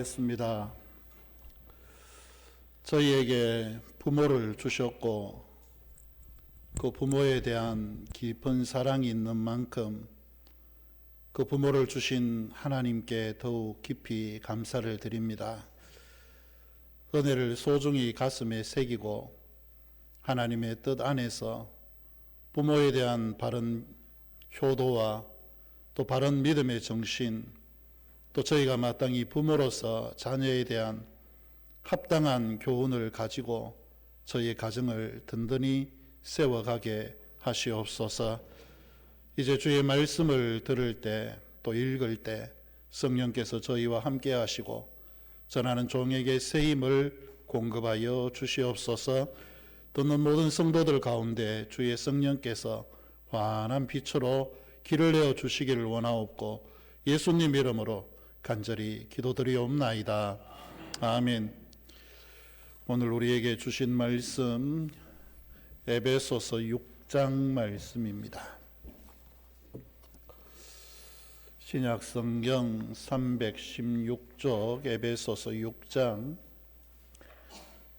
습니다. 저희에게 부모를 주셨고 그 부모에 대한 깊은 사랑이 있는 만큼 그 부모를 주신 하나님께 더욱 깊이 감사를 드립니다. 은혜를 소중히 가슴에 새기고 하나님의 뜻 안에서 부모에 대한 바른 효도와 또 바른 믿음의 정신, 또 저희가 마땅히 부모로서 자녀에 대한 합당한 교훈을 가지고 저희의 가정을 든든히 세워가게 하시옵소서. 이제 주의 말씀을 들을 때 또 읽을 때 성령께서 저희와 함께 하시고 전하는 종에게 새 힘을 공급하여 주시옵소서. 듣는 모든 성도들 가운데 주의 성령께서 환한 빛으로 길을 내어 주시기를 원하옵고 예수님 이름으로 간절히 기도드리옵나이다. 아멘. 오늘 우리에게 주신 말씀 에베소서 6장 말씀입니다. 신약성경 316쪽 에베소서 6장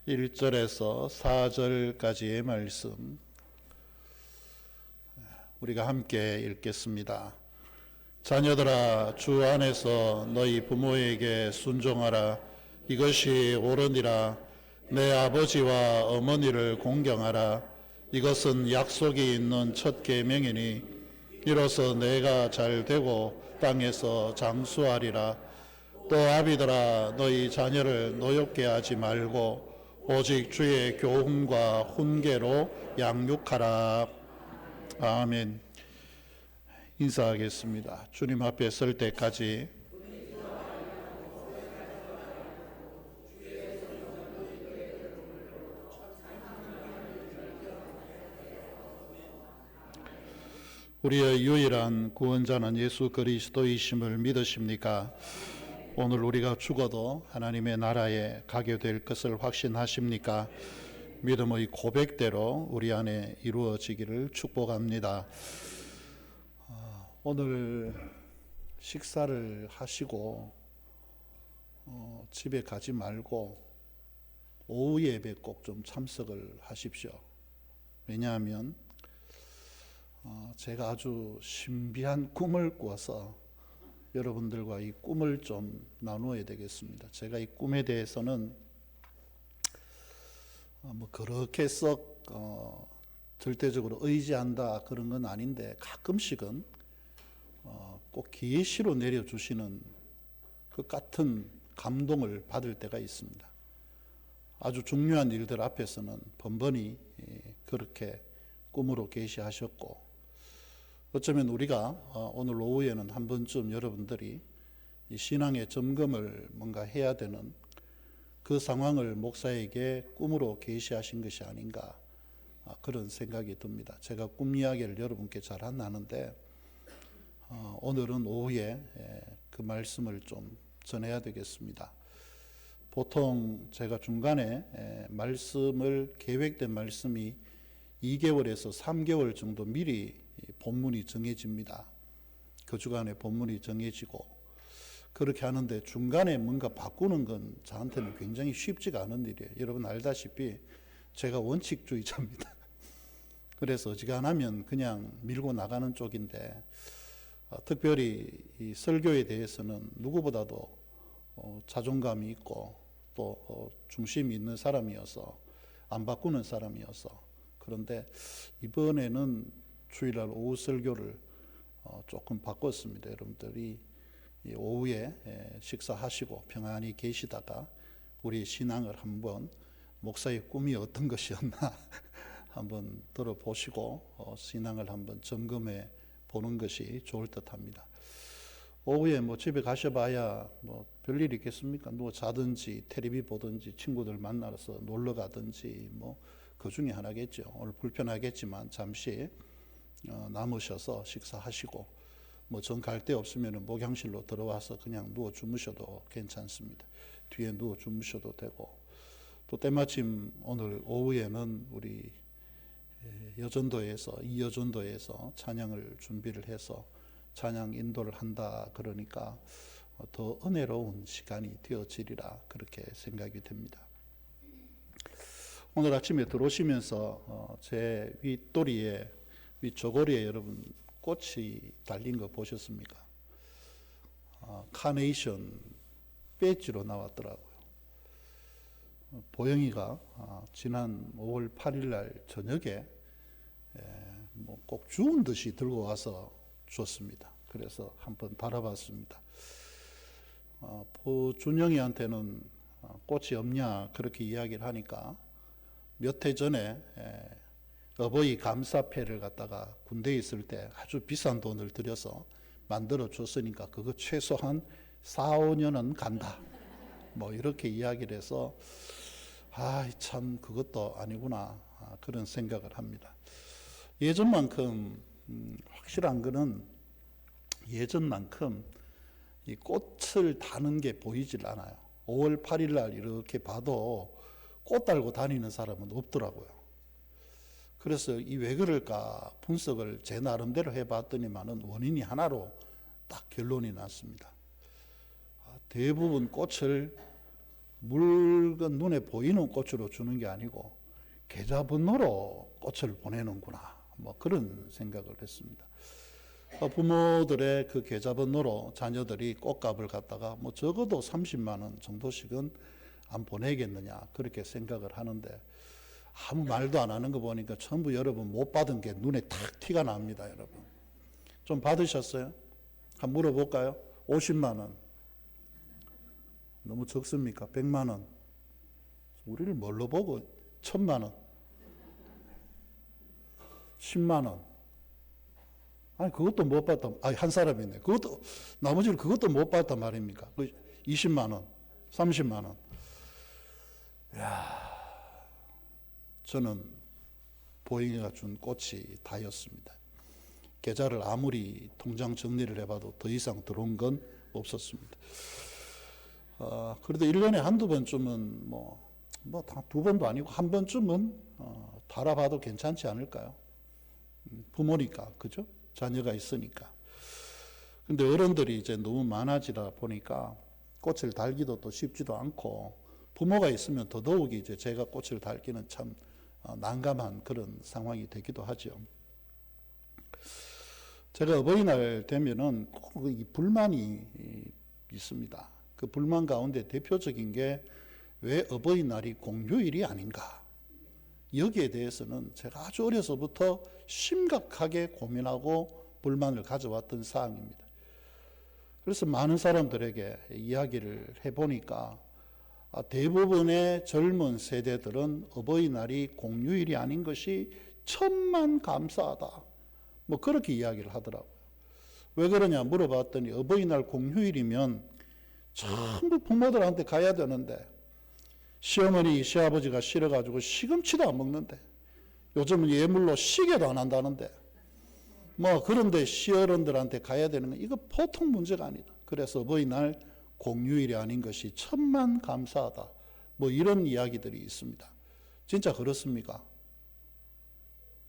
1절에서 4절까지의 말씀 우리가 함께 읽겠습니다. 자녀들아, 주 안에서 너희 부모에게 순종하라. 이것이 옳으니라. 내 아버지와 어머니를 공경하라. 이것은 약속이 있는 첫 계명이니 이로써 내가 잘 되고 땅에서 장수하리라. 또 아비들아, 너희 자녀를 노엽게 하지 말고 오직 주의 교훈과 훈계로 양육하라. 아멘. 인사하겠습니다. 주님 앞에 설 때까지 우리의 유일한 구원자는 예수 그리스도이심을 믿으십니까? 오늘 우리가 죽어도 하나님의 나라에 가게 될 것을 확신하십니까? 믿음의 고백대로 우리 안에 이루어지기를 축복합니다. 오늘 식사를 하시고 집에 가지 말고 오후 예배 꼭 좀 참석을 하십시오. 왜냐하면 제가 아주 신비한 꿈을 꾸어서 여러분들과 이 꿈을 좀 나누어야 되겠습니다. 제가 이 꿈에 대해서는 그렇게 썩 절대적으로 의지한다 그런 건 아닌데 가끔씩은 꼭 계시로 내려주시는 그 같은 감동을 받을 때가 있습니다. 아주 중요한 일들 앞에서는 번번이 그렇게 꿈으로 계시하셨고, 어쩌면 우리가 오늘 오후에는 한 번쯤 여러분들이 이 신앙의 점검을 뭔가 해야 되는 그 상황을 목사에게 꿈으로 계시하신 것이 아닌가 그런 생각이 듭니다. 제가 꿈 이야기를 여러분께 잘 안 하는데 오늘은 오후에 그 말씀을 좀 전해야 되겠습니다. 보통 제가 중간에 말씀을 계획된 말씀이 2개월에서 3개월 정도 미리 본문이 정해집니다. 그 주간에 본문이 정해지고 그렇게 하는데 중간에 뭔가 바꾸는 건 저한테는 굉장히 쉽지가 않은 일이에요. 여러분 알다시피 제가 원칙주의자입니다. 그래서 어지간하면 그냥 밀고 나가는 쪽인데 특별히 이 설교에 대해서는 누구보다도 자존감이 있고 또 중심이 있는 사람이어서 안 바꾸는 사람이어서, 그런데 이번에는 주일날 오후 설교를 조금 바꿨습니다. 여러분들이 오후에 식사하시고 평안히 계시다가 우리 신앙을 한번 목사의 꿈이 어떤 것이었나 한번 들어보시고 신앙을 한번 점검해 보는 것이 좋을 듯합니다. 오후에 집에 가셔봐야 별일 있겠습니까? 누워 자든지 텔레비 보든지 친구들 만나서 놀러 가든지 그 중에 하나겠죠. 오늘 불편하겠지만 잠시 남으셔서 식사하시고 전 갈 데 없으면 목양실로 들어와서 그냥 누워 주무셔도 괜찮습니다. 뒤에 누워 주무셔도 되고, 또 때마침 오늘 오후에는 우리 이여전도에서 찬양을 준비를 해서 찬양 인도를 한다 그러니까 더 은혜로운 시간이 되어지리라 그렇게 생각이 됩니다. 오늘 아침에 들어오시면서 제 윗도리에 윗저고리에 여러분 꽃이 달린 거 보셨습니까? 카네이션 배지로 나왔더라고요. 보영이가 지난 5월 8일 날 저녁에 꼭 주운 듯이 들고 와서 줬습니다. 그래서 한번 달아봤습니다. 준영이한테는 꽃이 없냐 그렇게 이야기를 하니까 몇 해 전에 어버이 감사패를 갖다가 군대에 있을 때 아주 비싼 돈을 들여서 만들어 줬으니까 그거 최소한 4, 5년은 간다. 뭐 이렇게 이야기를 해서 참 그것도 아니구나 그런 생각을 합니다. 예전만큼 확실한 거는 예전만큼 이 꽃을 다는 게 보이질 않아요. 5월 8일 날 이렇게 봐도 꽃 달고 다니는 사람은 없더라고요. 그래서 이 왜 그럴까 분석을 제 나름대로 해봤더니만은 원인이 하나로 딱 결론이 났습니다. 대부분 꽃을 물건 눈에 보이는 꽃으로 주는 게 아니고 계좌번호로 꽃을 보내는구나 뭐 그런 생각을 했습니다. 부모들의 그 계좌번호로 자녀들이 꽃값을 갖다가 뭐 적어도 30만 원 정도씩은 안 보내겠느냐 그렇게 생각을 하는데 아무 말도 안 하는 거 보니까 전부 여러분 못 받은 게 눈에 탁 티가 납니다. 여러분 좀 받으셨어요? 한번 물어볼까요? 50만 원 너무 적습니까? 100만 원 우리를 뭘로 보고 1000만 원 10만 원 아니 그것도 못 받다. 한 사람이 있네. 그것도 나머지는 그것도 못 받단 말입니까? 20만 원, 30만 원. 야, 저는 보영이가 준 꽃이 다였습니다. 계좌를 아무리 통장 정리를 해봐도 더 이상 들어온 건 없었습니다. 그래도 1년에 한두 번쯤은 두 번도 아니고 한 번쯤은 달아봐도 괜찮지 않을까요? 부모니까 그죠? 자녀가 있으니까. 근데 어른들이 이제 너무 많아지다 보니까 꽃을 달기도 또 쉽지도 않고 부모가 있으면 더더욱 이제 제가 꽃을 달기는 참 난감한 그런 상황이 되기도 하죠. 제가 어버이날 되면은 꼭 불만이 있습니다. 그 불만 가운데 대표적인 게 왜 어버이날이 공휴일이 아닌가? 여기에 대해서는 제가 아주 어려서부터 심각하게 고민하고 불만을 가져왔던 사항입니다. 그래서 많은 사람들에게 이야기를 해보니까 대부분의 젊은 세대들은 어버이날이 공휴일이 아닌 것이 천만 감사하다. 뭐 그렇게 이야기를 하더라고요. 왜 그러냐 물어봤더니 어버이날 공휴일이면 전부 부모들한테 가야 되는데 시어머니, 시아버지가 싫어가지고 시금치도 안 먹는데 요즘은 예물로 시계도 안 한다는데 그런데 시어른들한테 가야 되는 건 이거 보통 문제가 아니다. 그래서 어버이날 공휴일이 아닌 것이 천만 감사하다. 이런 이야기들이 있습니다. 진짜 그렇습니까?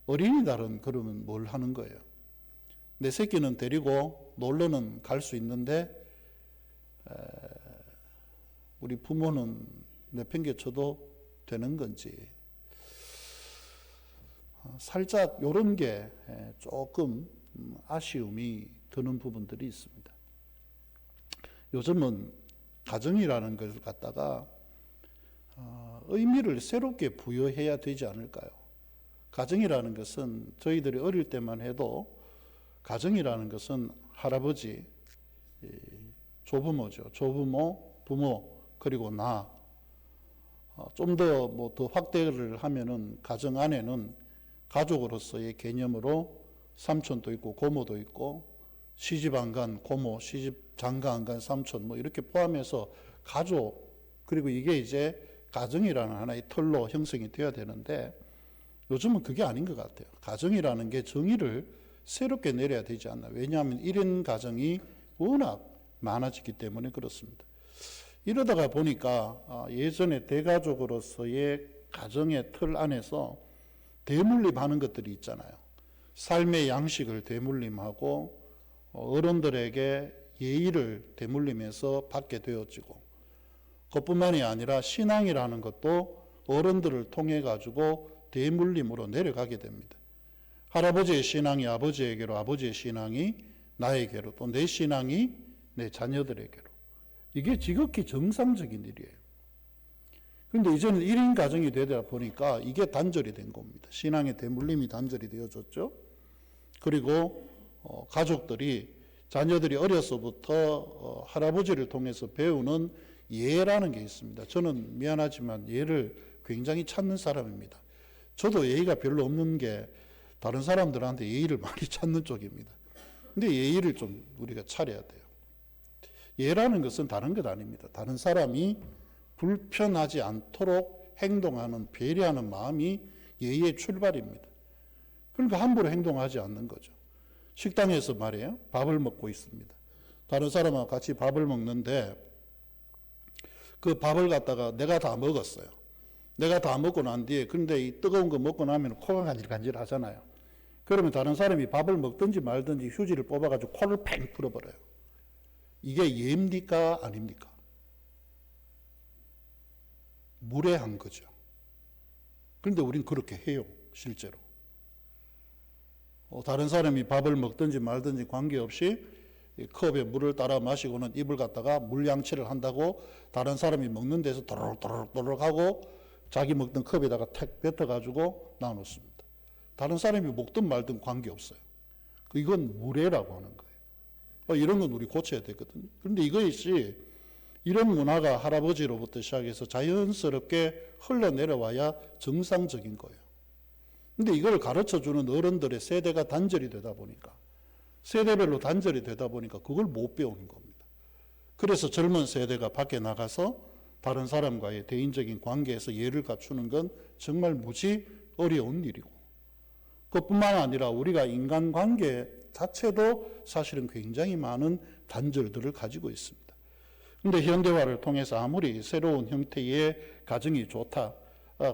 어린이날은 그러면 뭘 하는 거예요? 내 새끼는 데리고 놀러는 갈 수 있는데 우리 부모는 내팽개쳐도 되는 건지 살짝 이런 게 조금 아쉬움이 드는 부분들이 있습니다. 요즘은 가정이라는 걸 갖다가 의미를 새롭게 부여해야 되지 않을까요? 가정이라는 것은 저희들이 어릴 때만 해도 가정이라는 것은 할아버지, 조부모죠. 조부모, 부모, 그리고 나. 좀 더 확대를 하면은 가정 안에는 가족으로서의 개념으로 삼촌도 있고 고모도 있고 시집 안 간 고모, 시집 장가 안 간 삼촌 이렇게 포함해서 가족 그리고 이게 이제 가정이라는 하나의 틀로 형성이 되어야 되는데 요즘은 그게 아닌 것 같아요. 가정이라는 게 정의를 새롭게 내려야 되지 않나. 왜냐하면 1인 가정이 워낙 많아지기 때문에 그렇습니다. 이러다가 보니까 예전에 대가족으로서의 가정의 틀 안에서 대물림하는 것들이 있잖아요. 삶의 양식을 대물림하고 어른들에게 예의를 대물림에서 받게 되어지고, 그것뿐만이 아니라 신앙이라는 것도 어른들을 통해 가지고 대물림으로 내려가게 됩니다. 할아버지의 신앙이 아버지에게로, 아버지의 신앙이 나에게로, 또 내 신앙이 내 자녀들에게로. 이게 지극히 정상적인 일이에요. 그런데 이제는 1인 가정이 되다 보니까 이게 단절이 된 겁니다. 신앙의 대물림이 단절이 되어졌죠. 그리고 가족들이, 자녀들이 어려서부터 할아버지를 통해서 배우는 예라는 게 있습니다. 저는 미안하지만 예를 굉장히 찾는 사람입니다. 저도 예의가 별로 없는 게 다른 사람들한테 예의를 많이 찾는 쪽입니다. 근데 예의를 좀 우리가 차려야 돼요. 예라는 것은 다른 것 아닙니다. 다른 사람이 불편하지 않도록 행동하는, 배려하는 마음이 예의의 출발입니다. 그러니까 함부로 행동하지 않는 거죠. 식당에서 말이에요. 밥을 먹고 있습니다. 다른 사람하고 같이 밥을 먹는데 그 밥을 갖다가 내가 다 먹었어요. 내가 다 먹고 난 뒤에, 근데 이 뜨거운 거 먹고 나면 코가 간질간질 하잖아요. 그러면 다른 사람이 밥을 먹든지 말든지 휴지를 뽑아가지고 코를 팽 풀어버려요. 이게 예입니까? 아닙니까? 무례한 거죠. 그런데 우린 그렇게 해요, 실제로. 다른 사람이 밥을 먹든지 말든지 관계없이 컵에 물을 따라 마시고는 입을 갖다가 물 양치를 한다고 이다른 사람이 먹는 데서 도로록 하고 자기 먹던 컵에다가 탁 뱉어가지고 나눴습니다. 다른 사람이 먹든 말든 관계없어요. 이건 무례라고 하는 거예요. 이런 건 우리 고쳐야 되거든요. 그런데 이것이, 이런 문화가 할아버지로부터 시작해서 자연스럽게 흘러내려와야 정상적인 거예요. 근데 이걸 가르쳐주는 어른들의 세대가 단절이 되다 보니까, 세대별로 단절이 되다 보니까 그걸 못 배우는 겁니다. 그래서 젊은 세대가 밖에 나가서 다른 사람과의 대인적인 관계에서 예를 갖추는 건 정말 무지 어려운 일이고, 그것뿐만 아니라 우리가 인간관계 자체도 사실은 굉장히 많은 단절들을 가지고 있습니다. 그런데 현대화를 통해서 아무리 새로운 형태의 가정이 좋다,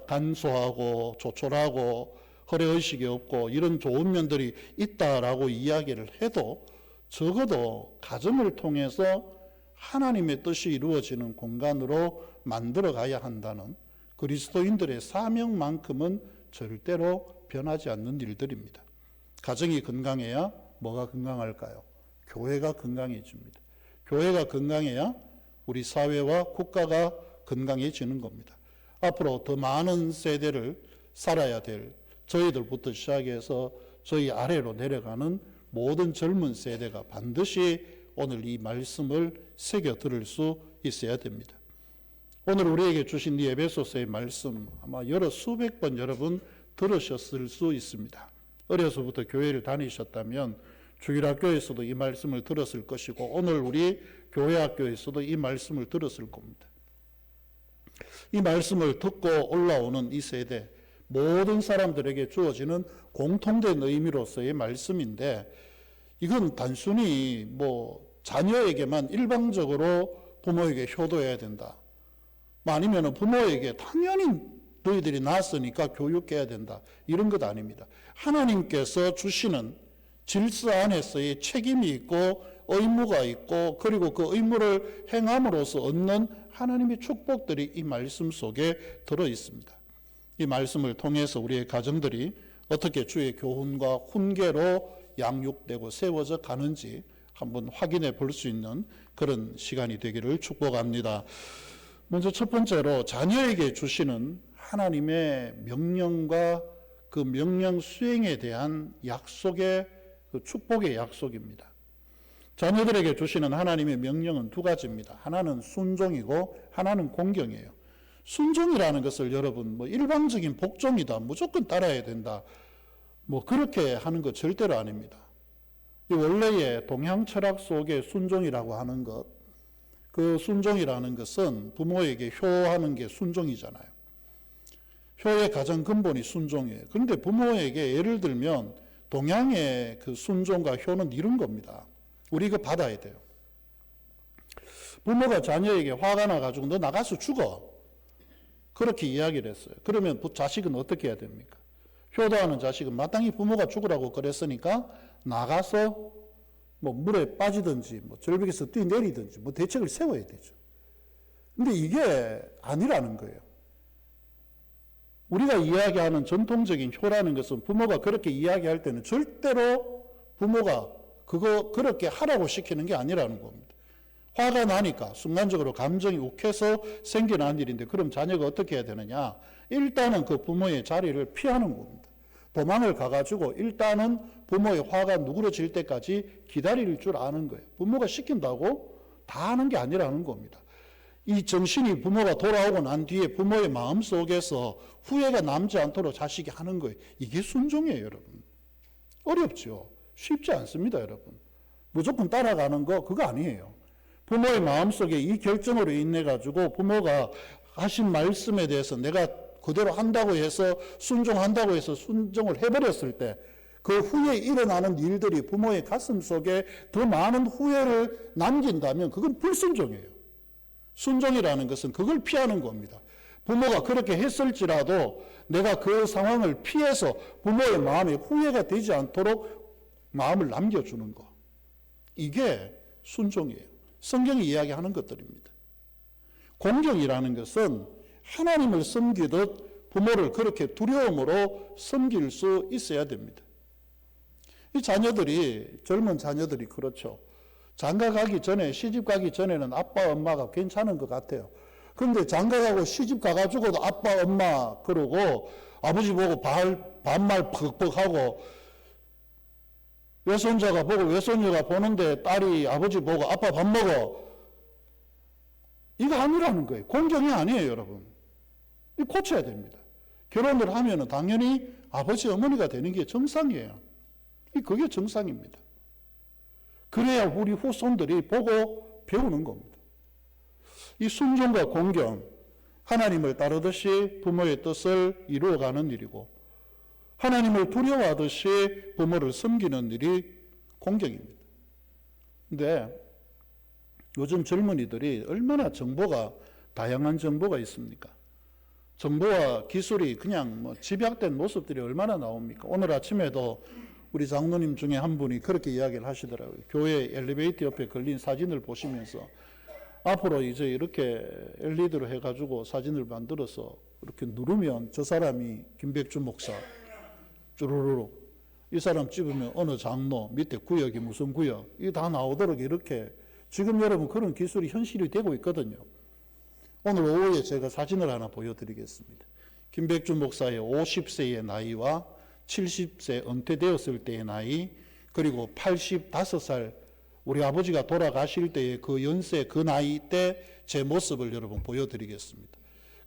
간소하고 조촐하고 허례의식이 없고 이런 좋은 면들이 있다라고 이야기를 해도, 적어도 가정을 통해서 하나님의 뜻이 이루어지는 공간으로 만들어 가야 한다는 그리스도인들의 사명만큼은 절대로 변하지 않는 일들입니다. 가정이 건강해야 뭐가 건강할까요? 교회가 건강해집니다. 교회가 건강해야 우리 사회와 국가가 건강해지는 겁니다. 앞으로 더 많은 세대를 살아야 될 저희들부터 시작해서 저희 아래로 내려가는 모든 젊은 세대가 반드시 오늘 이 말씀을 새겨 들을 수 있어야 됩니다. 오늘 우리에게 주신 이 에베소서의 말씀 아마 수백 번 여러분 들으셨을 수 있습니다. 어려서부터 교회를 다니셨다면 주일학교에서도 이 말씀을 들었을 것이고, 오늘 우리 교회학교에서도 이 말씀을 들었을 겁니다. 이 말씀을 듣고 올라오는 이 세대, 모든 사람들에게 주어지는 공통된 의미로서의 말씀인데, 이건 단순히 자녀에게만 일방적으로 부모에게 효도해야 된다, 아니면 부모에게 당연히 너희들이 낳았으니까 교육해야 된다, 이런 것 아닙니다. 하나님께서 주시는 질서 안에서의 책임이 있고 의무가 있고, 그리고 그 의무를 행함으로써 얻는 하나님의 축복들이 이 말씀 속에 들어 있습니다. 이 말씀을 통해서 우리의 가정들이 어떻게 주의 교훈과 훈계로 양육되고 세워져 가는지 한번 확인해 볼 수 있는 그런 시간이 되기를 축복합니다. 먼저 첫 번째로 자녀에게 주시는 하나님의 명령과 그 명령 수행에 대한 약속의, 그 축복의 약속입니다. 자녀들에게 주시는 하나님의 명령은 두 가지입니다. 하나는 순종이고 하나는 공경이에요. 순종이라는 것을 여러분 일방적인 복종이다, 무조건 따라야 된다, 그렇게 하는 것 절대로 아닙니다. 이 원래의 동양 철학 속에 순종이라고 하는 것, 그 순종이라는 것은 부모에게 효하는 게 순종이잖아요. 효의 가장 근본이 순종이에요. 그런데 부모에게 예를 들면 동양의 그 순종과 효는 이런 겁니다. 우리 이거 받아야 돼요. 부모가 자녀에게 화가 나가지고 너 나가서 죽어, 그렇게 이야기를 했어요. 그러면 자식은 어떻게 해야 됩니까? 효도하는 자식은 마땅히 부모가 죽으라고 그랬으니까 나가서 뭐 물에 빠지든지 뭐 절벽에서 뛰내리든지 뭐 대책을 세워야 되죠. 근데 이게 아니라는 거예요. 우리가 이야기하는 전통적인 효라는 것은 부모가 그렇게 이야기할 때는 절대로 부모가 그렇게 하라고 시키는 게 아니라는 겁니다. 화가 나니까 순간적으로 감정이 욱해서 생겨난 일인데 그럼 자녀가 어떻게 해야 되느냐? 일단은 그 부모의 자리를 피하는 겁니다. 도망을 가가지고 일단은 부모의 화가 누그러질 때까지 기다릴 줄 아는 거예요. 부모가 시킨다고 다 하는 게 아니라는 겁니다. 이 정신이 부모가 돌아오고 난 뒤에 부모의 마음속에서 후회가 남지 않도록 자식이 하는 거예요. 이게 순종이에요, 여러분. 어렵죠. 쉽지 않습니다, 여러분. 무조건 따라가는 거 그거 아니에요. 부모의 마음속에 이 결정으로 인해 가지고 부모가 하신 말씀에 대해서 내가 그대로 한다고 해서 순종한다고 해서 순종을 해버렸을 때 그 후에 일어나는 일들이 부모의 가슴 속에 더 많은 후회를 남긴다면 그건 불순종이에요. 순종이라는 것은 그걸 피하는 겁니다. 부모가 그렇게 했을지라도 내가 그 상황을 피해서 부모의 마음에 후회가 되지 않도록 마음을 남겨주는 것. 이게 순종이에요. 성경이 이야기하는 것들입니다. 공경이라는 것은 하나님을 섬기듯 부모를 그렇게 두려움으로 섬길 수 있어야 됩니다. 이 자녀들이, 젊은 자녀들이 그렇죠. 장가 가기 전에, 시집 가기 전에는 아빠, 엄마가 괜찮은 것 같아요. 그런데 장가 가고 시집 가가지고도 아빠, 엄마 그러고 아버지 보고 반말 퍽퍽하고 외손자가 보고 외손녀가 보는데 딸이 아버지 보고 아빠 밥 먹어. 이거 아니라는 거예요. 공경이 아니에요, 여러분. 이거 고쳐야 됩니다. 결혼을 하면은 당연히 아버지, 어머니가 되는 게 정상이에요. 그게 정상입니다. 그래야 우리 후손들이 보고 배우는 겁니다. 이 순종과 공경, 하나님을 따르듯이 부모의 뜻을 이루어가는 일이고 하나님을 두려워하듯이 부모를 섬기는 일이 공경입니다. 근데 요즘 젊은이들이 얼마나 정보가 다양한 정보가 있습니까? 정보와 기술이 그냥 뭐 집약된 모습들이 얼마나 나옵니까? 오늘 아침에도 우리 장로님 중에 한 분이 그렇게 이야기를 하시더라고요. 교회 엘리베이터 옆에 걸린 사진을 보시면서 앞으로 이제 이렇게 LED로 해가지고 사진을 만들어서 이렇게 누르면 저 사람이 김백준 목사 쭈루루루 이 사람 찍으면 어느 장로 밑에 구역이 무슨 구역 이게 다 나오도록 이렇게 지금 여러분 그런 기술이 현실이 되고 있거든요. 오늘 오후에 제가 사진을 하나 보여드리겠습니다. 김백준 목사의 50세의 나이와 70세 은퇴되었을 때의 나이 그리고 85살 우리 아버지가 돌아가실 때의 그 연세 그 나이 때 제 모습을 여러분 보여드리겠습니다.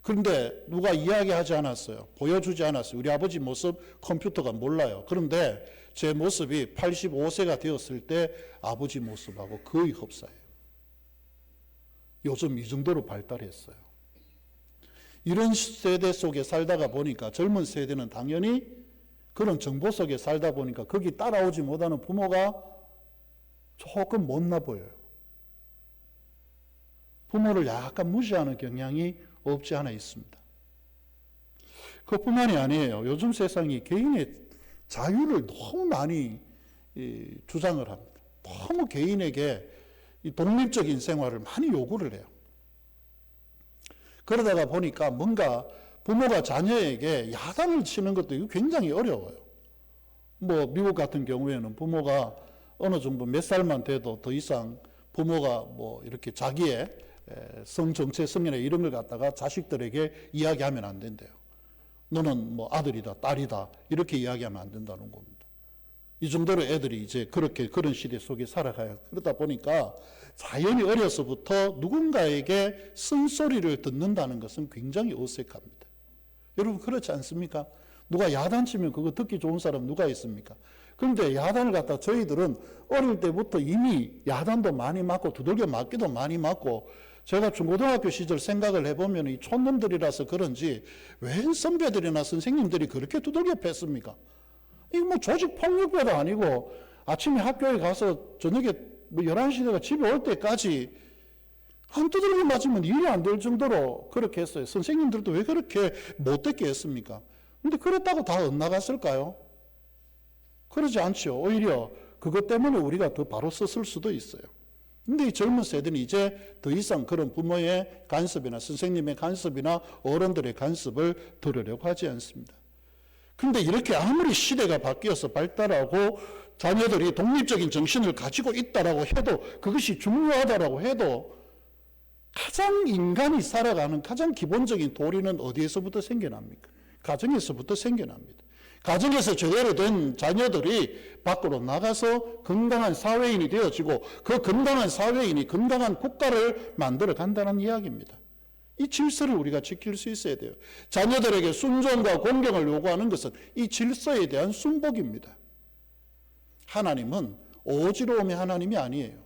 그런데 누가 이야기하지 않았어요. 보여주지 않았어요. 우리 아버지 모습 컴퓨터가 몰라요. 그런데 제 모습이 85세가 되었을 때 아버지 모습하고 거의 흡사해요. 요즘 이 정도로 발달했어요. 이런 세대 속에 살다가 보니까 젊은 세대는 당연히 그런 정보 속에 살다 보니까 거기 따라오지 못하는 부모가 조금 못나 보여요. 부모를 약간 무시하는 경향이 없지 않아 있습니다. 그뿐만이 아니에요. 요즘 세상이 개인의 자유를 너무 많이 주장을 합니다. 너무 개인에게 독립적인 생활을 많이 요구를 해요. 그러다가 보니까 뭔가 부모가 자녀에게 야단을 치는 것도 굉장히 어려워요. 뭐 미국 같은 경우에는 부모가 어느 정도 몇 살만 돼도 더 이상 부모가 뭐 이렇게 자기의 성 정체 성이나 이런 걸 갖다가 자식들에게 이야기하면 안 된대요. 너는 뭐 아들이다 딸이다 이렇게 이야기하면 안 된다는 겁니다. 이 정도로 애들이 이제 그런 시대 속에 살아가요. 그러다 보니까 자연히 어려서부터 누군가에게 쓴소리를 듣는다는 것은 굉장히 어색합니다. 여러분 그렇지 않습니까? 누가 야단치면 그거 듣기 좋은 사람 누가 있습니까? 그런데 야단을 갖다 저희들은 어릴 때부터 이미 야단도 많이 맞고 두들겨 맞기도 많이 맞고 제가 중고등학교 시절 생각을 해보면 이 촌놈들이라서 그런지 웬 선배들이나 선생님들이 그렇게 두들겨 팼습니까? 이거 뭐 조직 폭력배도 아니고 아침에 학교에 가서 저녁에 뭐 11시 내가 집에 올 때까지 한 두들겨 맞으면 일이 안 될 정도로 그렇게 했어요. 선생님들도 왜 그렇게 못되게 했습니까? 근데 그랬다고 다 엇나갔을까요? 그러지 않죠. 오히려 그것 때문에 우리가 더 바로 섰을 수도 있어요. 근데 이 젊은 세대는 이제 더 이상 그런 부모의 간섭이나 선생님의 간섭이나 어른들의 간섭을 들으려고 하지 않습니다. 근데 이렇게 아무리 시대가 바뀌어서 발달하고 자녀들이 독립적인 정신을 가지고 있다라고 해도, 그것이 중요하다라고 해도, 가장 인간이 살아가는 가장 기본적인 도리는 어디에서부터 생겨납니까? 가정에서부터 생겨납니다. 가정에서 제대로 된 자녀들이 밖으로 나가서 건강한 사회인이 되어지고, 그 건강한 사회인이 건강한 국가를 만들어 간다는 이야기입니다. 이 질서를 우리가 지킬 수 있어야 돼요. 자녀들에게 순종과 공경을 요구하는 것은 이 질서에 대한 순복입니다. 하나님은 어지러움의 하나님이 아니에요.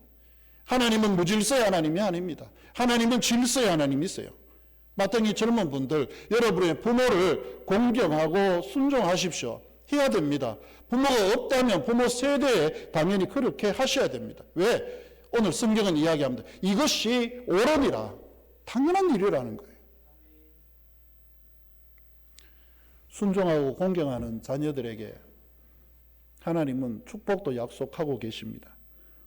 하나님은 무질서의 하나님이 아닙니다. 하나님은 질서의 하나님이세요. 마땅히 젊은 분들, 여러분의 부모를 공경하고 순종하십시오. 해야 됩니다. 부모가 없다면 부모 세대에 당연히 그렇게 하셔야 됩니다. 왜? 오늘 성경은 이야기합니다. 이것이 옳으니라. 당연한 일이라는 거예요. 순종하고 공경하는 자녀들에게 하나님은 축복도 약속하고 계십니다.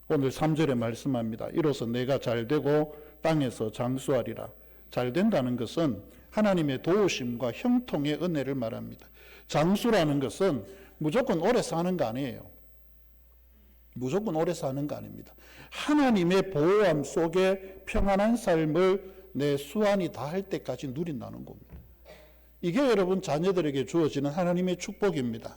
오늘 3절에 말씀합니다. 이로써 내가 잘되고 땅에서 장수하리라. 잘된다는 것은 하나님의 도우심과 형통의 은혜를 말합니다. 장수라는 것은 무조건 오래 사는 거 아니에요. 무조건 오래 사는 거 아닙니다. 하나님의 보호함 속에 평안한 삶을 내 수완이 다할 때까지 누린다는 겁니다. 이게 여러분 자녀들에게 주어지는 하나님의 축복입니다.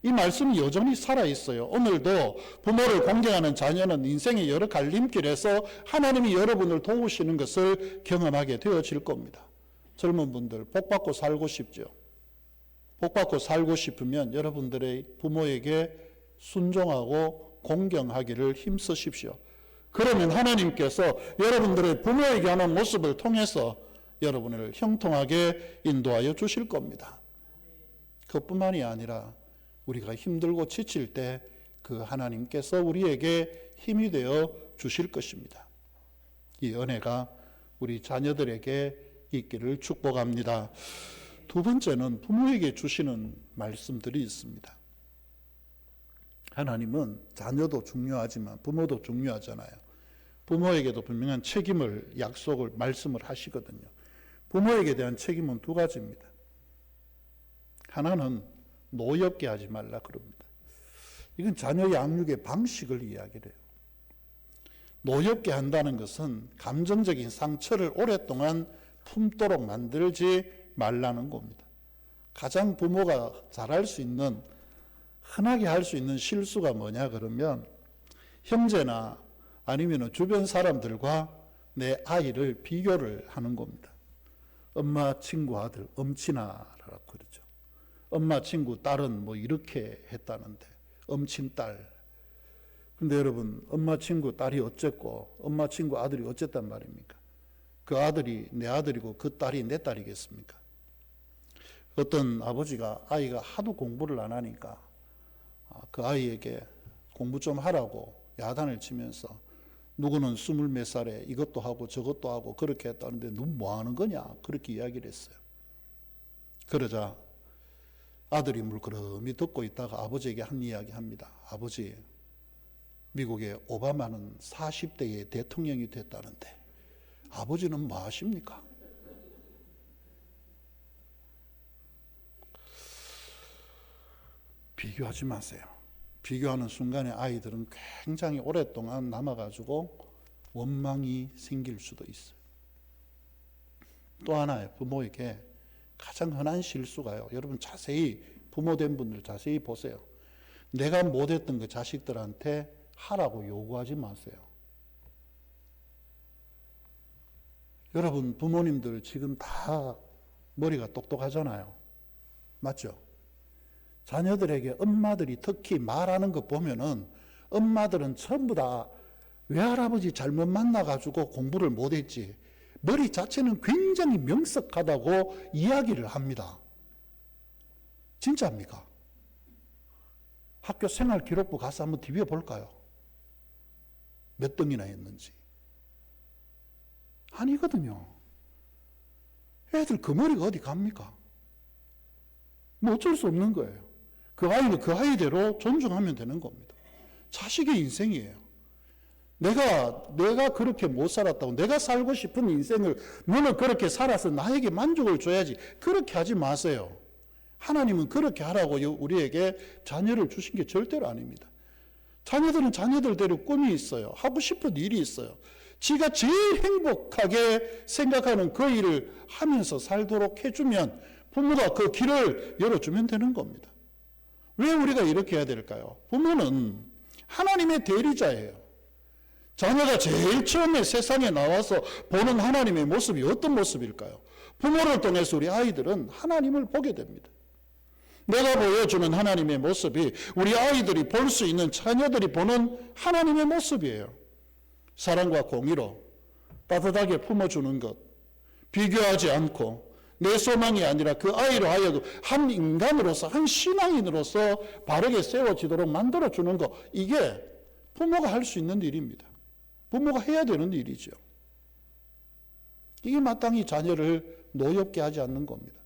이 말씀이 여전히 살아있어요. 오늘도 부모를 공경하는 자녀는 인생의 여러 갈림길에서 하나님이 여러분을 도우시는 것을 경험하게 되어질 겁니다. 젊은 분들 복받고 살고 싶죠. 복받고 살고 싶으면 여러분들의 부모에게 순종하고 공경하기를 힘쓰십시오. 그러면 하나님께서 여러분들의 부모에게 하는 모습을 통해서 여러분을 형통하게 인도하여 주실 겁니다. 그것뿐만이 아니라 우리가 힘들고 지칠 때 그 하나님께서 우리에게 힘이 되어 주실 것입니다. 이 은혜가 우리 자녀들에게 있기를 축복합니다. 두 번째는 부모에게 주시는 말씀들이 있습니다. 하나님은 자녀도 중요하지만 부모도 중요하잖아요. 부모에게도 분명한 책임을, 약속을, 말씀을 하시거든요. 부모에게 대한 책임은 두 가지입니다. 하나는 노엽게 하지 말라 그럽니다. 이건 자녀 양육의 방식을 이야기를 해요. 노엽게 한다는 것은 감정적인 상처를 오랫동안 품도록 만들지 말라는 겁니다. 가장 부모가 잘할 수 있는, 흔하게 할 수 있는 실수가 뭐냐 그러면 형제나 아니면 주변 사람들과 내 아이를 비교를 하는 겁니다. 엄마 친구 아들 엄친아라고 그러죠. 엄마 친구 딸은 뭐 이렇게 했다는데 엄친딸. 근데 여러분 엄마 친구 딸이 어쨌고 엄마 친구 아들이 어쨌단 말입니까? 그 아들이 내 아들이고 그 딸이 내 딸이겠습니까? 어떤 아버지가 아이가 하도 공부를 안 하니까 그 아이에게 공부 좀 하라고 야단을 치면서 누구는 20몇 살에 이것도 하고 저것도 하고 그렇게 했다는데 너 뭐 하는 거냐 그렇게 이야기를 했어요. 그러자 아들이 물끄러미 듣고 있다가 아버지에게 한 이야기 합니다. 아버지, 미국의 오바마는 40대에 대통령이 됐다는데 아버지는 뭐 하십니까? 비교하지 마세요. 비교하는 순간에 아이들은 굉장히 오랫동안 남아가지고 원망이 생길 수도 있어요. 또 하나의 부모에게 가장 흔한 실수가요. 여러분 자세히 부모된 분들 자세히 보세요. 내가 못했던 그 자식들한테 하라고 요구하지 마세요. 여러분 부모님들 지금 다 머리가 똑똑하잖아요. 맞죠? 자녀들에게 엄마들이 특히 말하는 거 보면은 엄마들은 전부 다 외할아버지 잘못 만나가지고 공부를 못했지 머리 자체는 굉장히 명석하다고 이야기를 합니다. 진짜입니까? 학교 생활기록부 가서 한번 뒤벼 볼까요? 몇 등이나 했는지. 아니거든요. 애들 그 머리가 어디 갑니까? 뭐 어쩔 수 없는 거예요. 그 아이는 그 아이대로 존중하면 되는 겁니다. 자식의 인생이에요. 내가 그렇게 못 살았다고, 내가 살고 싶은 인생을 너는 그렇게 살아서 나에게 만족을 줘야지, 그렇게 하지 마세요. 하나님은 그렇게 하라고 우리에게 자녀를 주신 게 절대로 아닙니다. 자녀들은 자녀들대로 꿈이 있어요. 하고 싶은 일이 있어요. 지가 제일 행복하게 생각하는 그 일을 하면서 살도록 해주면 부모가 그 길을 열어주면 되는 겁니다. 왜 우리가 이렇게 해야 될까요? 부모는 하나님의 대리자예요. 자녀가 제일 처음에 세상에 나와서 보는 하나님의 모습이 어떤 모습일까요? 부모를 통해서 우리 아이들은 하나님을 보게 됩니다. 내가 보여주는 하나님의 모습이 우리 아이들이 볼 수 있는 자녀들이 보는 하나님의 모습이에요. 사랑과 공의로 따뜻하게 품어주는 것, 비교하지 않고 내 소망이 아니라 그 아이로 하여금 한 인간으로서, 한 신앙인으로서 바르게 세워지도록 만들어주는 것, 이게 부모가 할 수 있는 일입니다. 부모가 해야 되는 일이죠. 이게 마땅히 자녀를 노엽게 하지 않는 겁니다.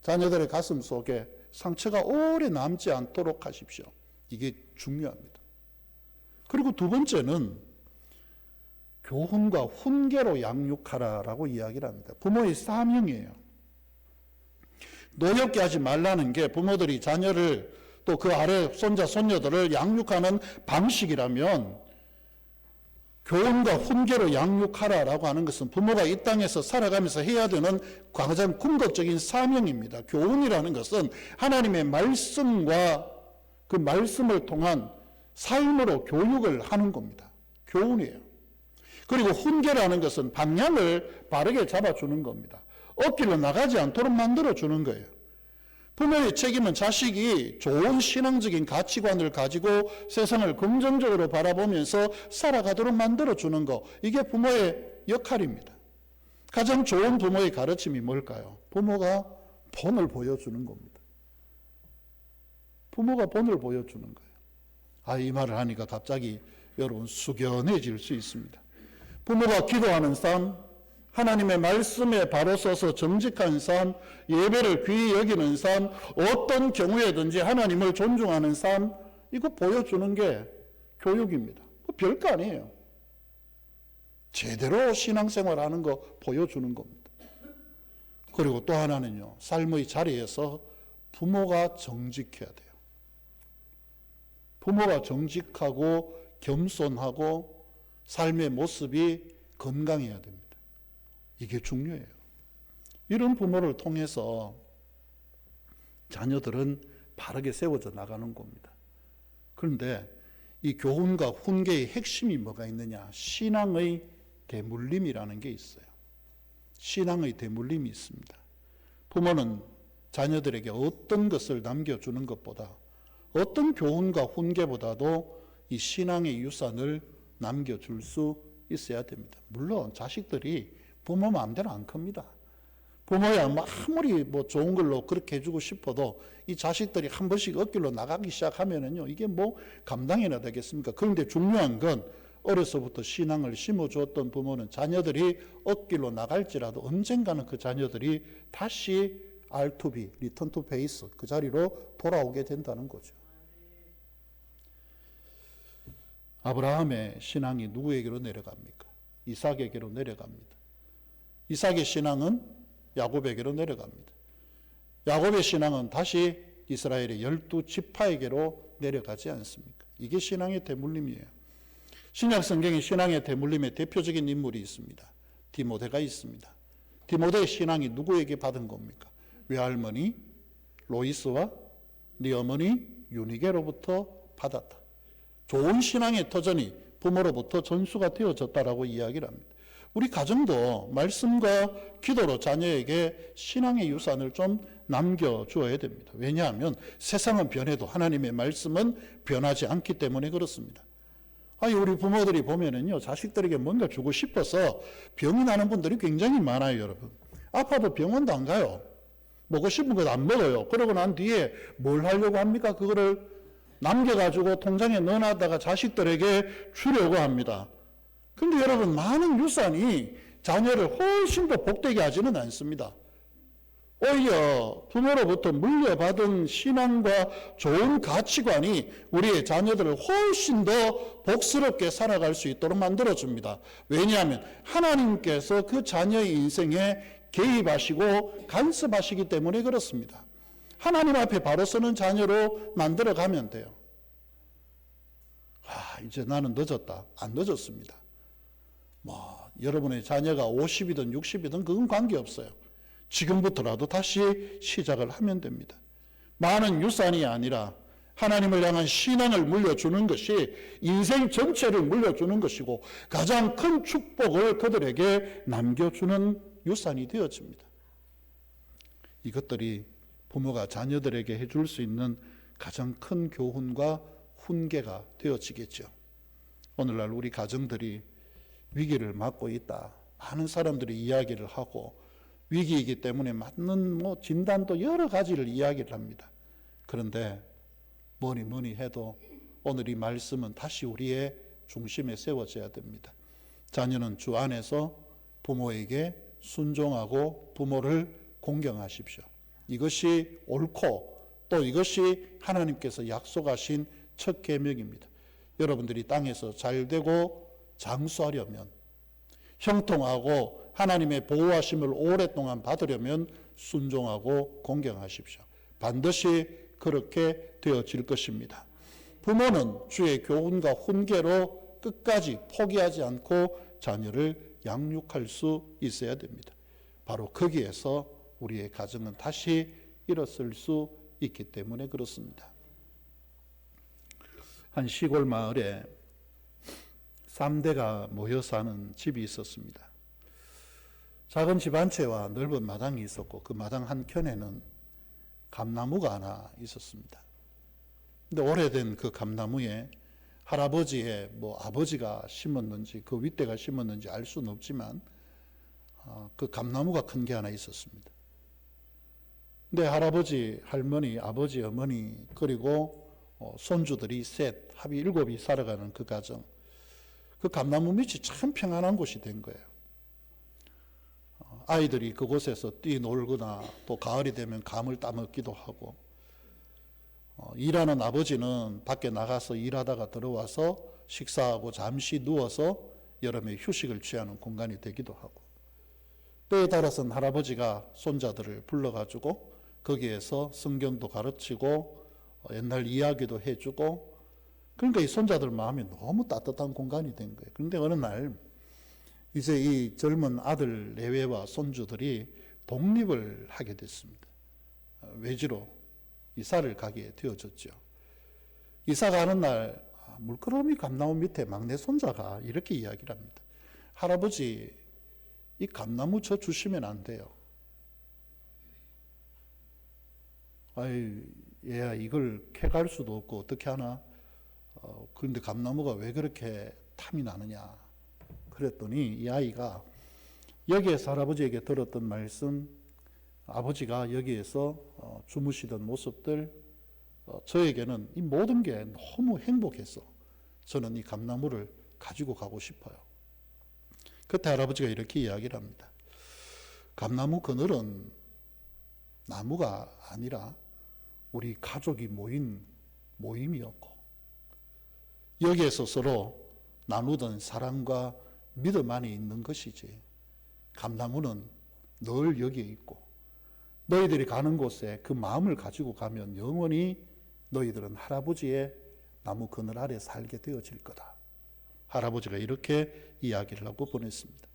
자녀들의 가슴 속에 상처가 오래 남지 않도록 하십시오. 이게 중요합니다. 그리고 두 번째는 교훈과 훈계로 양육하라라고 이야기를 합니다. 부모의 사명이에요. 노엽게 하지 말라는 게 부모들이 자녀를 또 그 아래 손자, 손녀들을 양육하는 방식이라면 교훈과 훈계로 양육하라라고 하는 것은 부모가 이 땅에서 살아가면서 해야 되는 가장 궁극적인 사명입니다. 교훈이라는 것은 하나님의 말씀과 그 말씀을 통한 삶으로 교육을 하는 겁니다. 교훈이에요. 그리고 훈계라는 것은 방향을 바르게 잡아주는 겁니다. 엇길로 나가지 않도록 만들어주는 거예요. 부모의 책임은 자식이 좋은 신앙적인 가치관을 가지고 세상을 긍정적으로 바라보면서 살아가도록 만들어주는 것, 이게 부모의 역할입니다. 가장 좋은 부모의 가르침이 뭘까요? 부모가 본을 보여주는 겁니다. 부모가 본을 보여주는 거예요. 이 말을 하니까 갑자기 여러분 숙연해질 수 있습니다. 부모가 기도하는 삶, 하나님의 말씀에 바로 서서 정직한 삶, 예배를 귀히 여기는 삶, 어떤 경우에든지 하나님을 존중하는 삶, 이거 보여주는 게 교육입니다. 별거 아니에요. 제대로 신앙생활하는 거 보여주는 겁니다. 그리고 또 하나는요, 삶의 자리에서 부모가 정직해야 돼요. 부모가 정직하고 겸손하고 삶의 모습이 건강해야 됩니다. 이게 중요해요. 이런 부모를 통해서 자녀들은 바르게 세워져 나가는 겁니다. 그런데 이 교훈과 훈계의 핵심이 뭐가 있느냐? 신앙의 대물림이라는 게 있어요. 신앙의 대물림이 있습니다. 부모는 자녀들에게 어떤 것을 남겨주는 것보다, 어떤 교훈과 훈계보다도 이 신앙의 유산을 남겨줄 수 있어야 됩니다. 물론 자식들이 부모 마음대로 안 큽니다. 부모야 아무리 좋은 걸로 그렇게 해주고 싶어도 이 자식들이 한 번씩 엇길로 나가기 시작하면은요, 이게 감당이나 되겠습니까? 그런데 중요한 건 어려서부터 신앙을 심어주었던 부모는 자녀들이 엇길로 나갈지라도 언젠가는 그 자녀들이 다시 R2B, 리턴 투 베이스, 그 자리로 돌아오게 된다는 거죠. 아브라함의 신앙이 누구에게로 내려갑니까? 이삭에게로 내려갑니다. 이삭의 신앙은 야곱에게로 내려갑니다. 야곱의 신앙은 다시 이스라엘의 12지파에게로 내려가지 않습니까? 이게 신앙의 대물림이에요. 신약 성경에 신앙의 대물림의 대표적인 인물이 있습니다. 디모데가 있습니다. 디모데의 신앙이 누구에게 받은 겁니까? 외할머니 로이스와 네 어머니 유니게로부터 받았다. 좋은 신앙의 터전이 부모로부터 전수가 되어졌다라고 이야기를 합니다. 우리 가정도 말씀과 기도로 자녀에게 신앙의 유산을 좀 남겨주어야 됩니다. 왜냐하면 세상은 변해도 하나님의 말씀은 변하지 않기 때문에 그렇습니다. 우리 부모들이 보면은요, 자식들에게 뭔가 주고 싶어서 병이 나는 분들이 굉장히 많아요, 여러분. 아파도 병원도 안 가요. 먹고 싶은 것 안 먹어요. 그러고 난 뒤에 뭘 하려고 합니까? 그거를 남겨가지고 통장에 넣어놨다가 자식들에게 주려고 합니다. 그런데 여러분, 많은 유산이 자녀를 훨씬 더 복되게 하지는 않습니다. 오히려 부모로부터 물려받은 신앙과 좋은 가치관이 우리의 자녀들을 훨씬 더 복스럽게 살아갈 수 있도록 만들어줍니다. 왜냐하면 하나님께서 그 자녀의 인생에 개입하시고 간섭하시기 때문에 그렇습니다. 하나님 앞에 바로 서는 자녀로 만들어가면 돼요. 이제 나는 늦었다. 안 늦었습니다. 여러분의 자녀가 50이든 60이든 그건 관계없어요. 지금부터라도 다시 시작을 하면 됩니다. 많은 유산이 아니라 하나님을 향한 신앙을 물려주는 것이 인생 전체를 물려주는 것이고 가장 큰 축복을 그들에게 남겨주는 유산이 되어집니다. 이것들이 부모가 자녀들에게 해줄 수 있는 가장 큰 교훈과 훈계가 되어지겠죠. 오늘날 우리 가정들이 위기를 맞고 있다. 많은 사람들이 이야기를 하고 위기이기 때문에 맞는 진단도 여러 가지를 이야기를 합니다. 그런데 뭐니 해도 오늘 이 말씀은 다시 우리의 중심에 세워져야 됩니다. 자녀는 주 안에서 부모에게 순종하고 부모를 공경하십시오. 이것이 옳고 또 이것이 하나님께서 약속하신 첫 계명입니다. 여러분들이 땅에서 잘되고 장수하려면, 형통하고 하나님의 보호하심을 오랫동안 받으려면 순종하고 공경하십시오. 반드시 그렇게 되어질 것입니다. 부모는 주의 교훈과 훈계로 끝까지 포기하지 않고 자녀를 양육할 수 있어야 됩니다. 바로 거기에서 우리의 가정은 다시 일어설 수 있기 때문에 그렇습니다. 한 시골 마을에 3대가 모여 사는 집이 있었습니다. 작은 집 한 채와 넓은 마당이 있었고 그 마당 한켠에는 감나무가 하나 있었습니다. 근데 오래된 그 감나무에 할아버지의 아버지가 심었는지 그 윗대가 심었는지 알 수는 없지만 그 감나무가 큰 게 하나 있었습니다. 근데 할아버지, 할머니, 아버지, 어머니 그리고 손주들이 셋, 합이 7이 살아가는 그 가정, 그 감나무 밑이 참 평안한 곳이 된 거예요. 아이들이 그곳에서 뛰놀거나 또 가을이 되면 감을 따먹기도 하고, 일하는 아버지는 밖에 나가서 일하다가 들어와서 식사하고 잠시 누워서 여름에 휴식을 취하는 공간이 되기도 하고, 때에 따라서는 할아버지가 손자들을 불러가지고 거기에서 성경도 가르치고 옛날 이야기도 해주고, 그러니까 이 손자들 마음이 너무 따뜻한 공간이 된 거예요. 그런데 어느 날 이제 이 젊은 아들 내외와 손주들이 독립을 하게 됐습니다. 외지로 이사를 가게 되어졌죠. 이사 가는 날 물끄러미 감나무 밑에 막내 손자가 이렇게 이야기를 합니다. 할아버지, 이 감나무 저 주시면 안 돼요. 아이, 얘야 이걸 캐갈 수도 없고 어떻게 하나? 그런데 감나무가 왜 그렇게 탐이 나느냐? 그랬더니 이 아이가 여기에서 할아버지에게 들었던 말씀, 아버지가 여기에서 주무시던 모습들, 저에게는 이 모든 게 너무 행복해서 저는 이 감나무를 가지고 가고 싶어요. 그때 할아버지가 이렇게 이야기를 합니다. 감나무 그늘은 나무가 아니라 우리 가족이 모인 모임이었고, 여기에서 서로 나누던 사랑과 믿음 안에 있는 것이지, 감나무는 늘 여기에 있고 너희들이 가는 곳에 그 마음을 가지고 가면 영원히 너희들은 할아버지의 나무 그늘 아래 살게 되어질 거다. 할아버지가 이렇게 이야기를 하고 보냈습니다.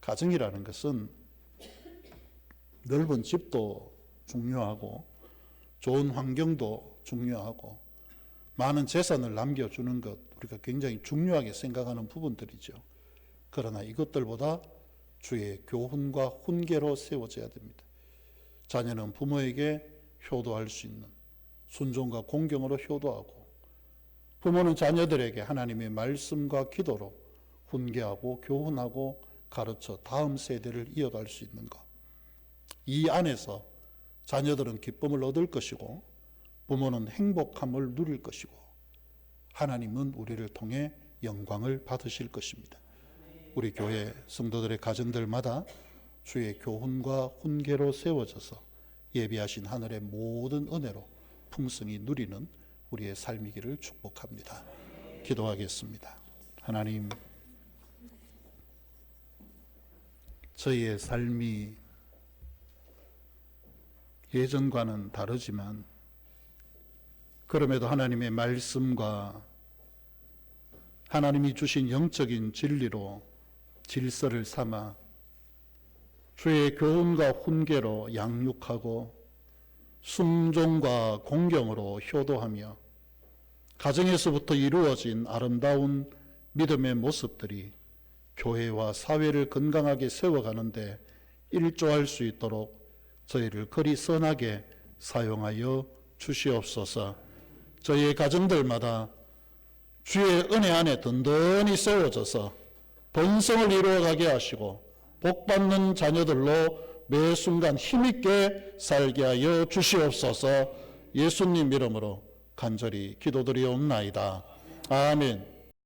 가정이라는 것은 넓은 집도 중요하고 좋은 환경도 중요하고 많은 재산을 남겨주는 것, 우리가 굉장히 중요하게 생각하는 부분들이죠. 그러나 이것들보다 주의 교훈과 훈계로 세워져야 됩니다. 자녀는 부모에게 효도할 수 있는 순종과 공경으로 효도하고, 부모는 자녀들에게 하나님의 말씀과 기도로 훈계하고 교훈하고 가르쳐 다음 세대를 이어갈 수 있는 것. 이 안에서 자녀들은 기쁨을 얻을 것이고 부모는 행복함을 누릴 것이고 하나님은 우리를 통해 영광을 받으실 것입니다. 우리 교회 성도들의 가정들마다 주의 교훈과 훈계로 세워져서 예비하신 하늘의 모든 은혜로 풍성히 누리는 우리의 삶이기를 축복합니다. 기도하겠습니다. 하나님, 저희의 삶이 예전과는 다르지만 그럼에도 하나님의 말씀과 하나님이 주신 영적인 진리로 질서를 삼아 주의 교훈과 훈계로 양육하고 순종과 공경으로 효도하며 가정에서부터 이루어진 아름다운 믿음의 모습들이 교회와 사회를 건강하게 세워가는데 일조할 수 있도록 저희를 그리 선하게 사용하여 주시옵소서. 저희의 가정들마다 주의 은혜 안에 든든히 세워져서 번성을 이루어가게 하시고 복받는 자녀들로 매 순간 힘있게 살게 하여 주시옵소서. 예수님 이름으로 간절히 기도드리옵나이다. 아멘.